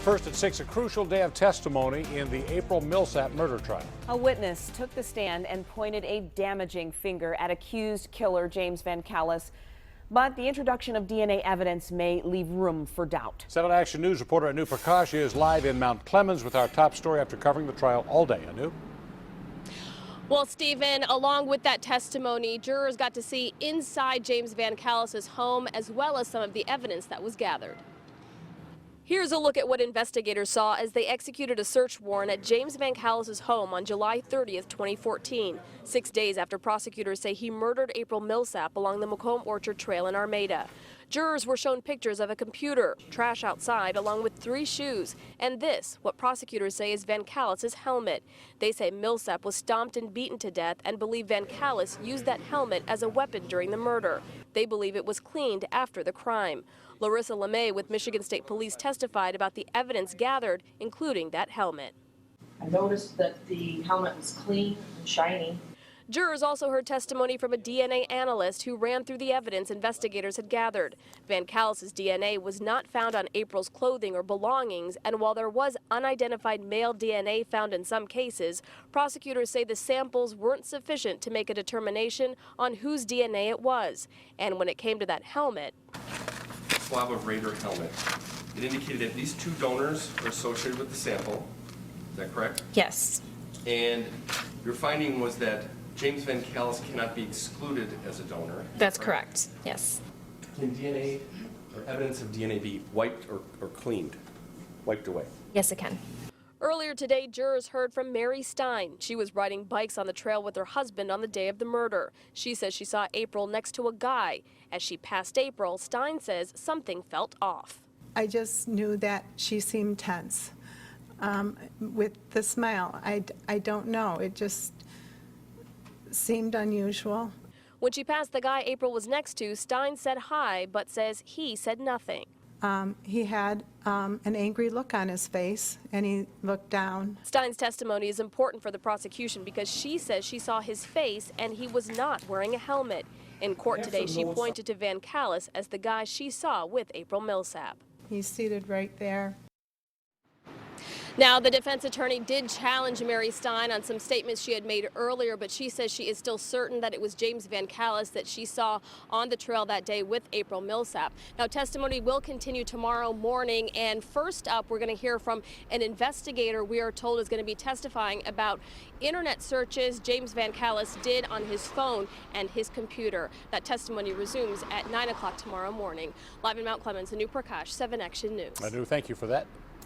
first at 6, a crucial day of testimony in the April Millsap murder trial. A witness took the stand and pointed a damaging finger at accused killer James VanCallis. But the introduction of DNA evidence may leave room for doubt. 7 Action News reporter Anu Prakash is live in Mount Clemens with our top story after covering the trial all day. Anu? Well, Stephen, along with that testimony, jurors got to see inside James VanCallis' home as well as some of the evidence that was gathered. Here's a look at what investigators saw as they executed a search warrant at James VanCallis' home on July 30th, 2014, 6 days after prosecutors say he murdered April Millsap along the Macomb Orchard Trail in Armada. Jurors were shown pictures of a computer, trash outside, along with 3 shoes, and this, what prosecutors say is VanCallis' helmet. They say Millsap was stomped and beaten to death and believe VanCallis used that helmet as a weapon during the murder. They believe it was cleaned after the crime. Larissa LeMay with Michigan State Police testified about the evidence gathered, including that helmet. I noticed that the helmet was clean and shiny. Jurors also heard testimony from a DNA analyst who ran through the evidence investigators had gathered. VanCallis' DNA was not found on April's clothing or belongings, and while there was unidentified male DNA found in some cases, prosecutors say the samples weren't sufficient to make a determination on whose DNA it was. And when it came to that helmet, swab of Raider helmet, it indicated at least 2 donors are associated with the sample. Is that correct? Yes. And your finding was that James VanCallis cannot be excluded as a donor. That's correct. Yes. Can DNA or evidence of DNA be wiped or cleaned, wiped away? Yes, it can. earlier today, jurors heard from Mary Stein. She was riding bikes on the trail with her husband on the day of the murder. She says she saw April next to a guy. As she passed April, Stein says something felt off. I just knew that she seemed tense with the smile. I don't know. It just seemed unusual. When she passed the guy April was next to, Stein said hi, but says he said nothing. He had an angry look on his face, and he looked down. Stein's testimony is important for the prosecution because she says she saw his face and he was not wearing a helmet. In court today, she pointed to VanCallis as the guy she saw with April Millsap. He's seated right there. Now, the defense attorney did challenge Mary Stein on some statements she had made earlier, but she says she is still certain that it was James VanCallis that she saw on the trail that day with April Millsap. Now, testimony will continue tomorrow morning, and first up, we're going to hear from an investigator we are told is going to be testifying about internet searches James VanCallis did on his phone and his computer. That testimony resumes at 9 o'clock tomorrow morning. Live in Mount Clemens, Anu Prakash, 7 Action News. Anu, thank you for that.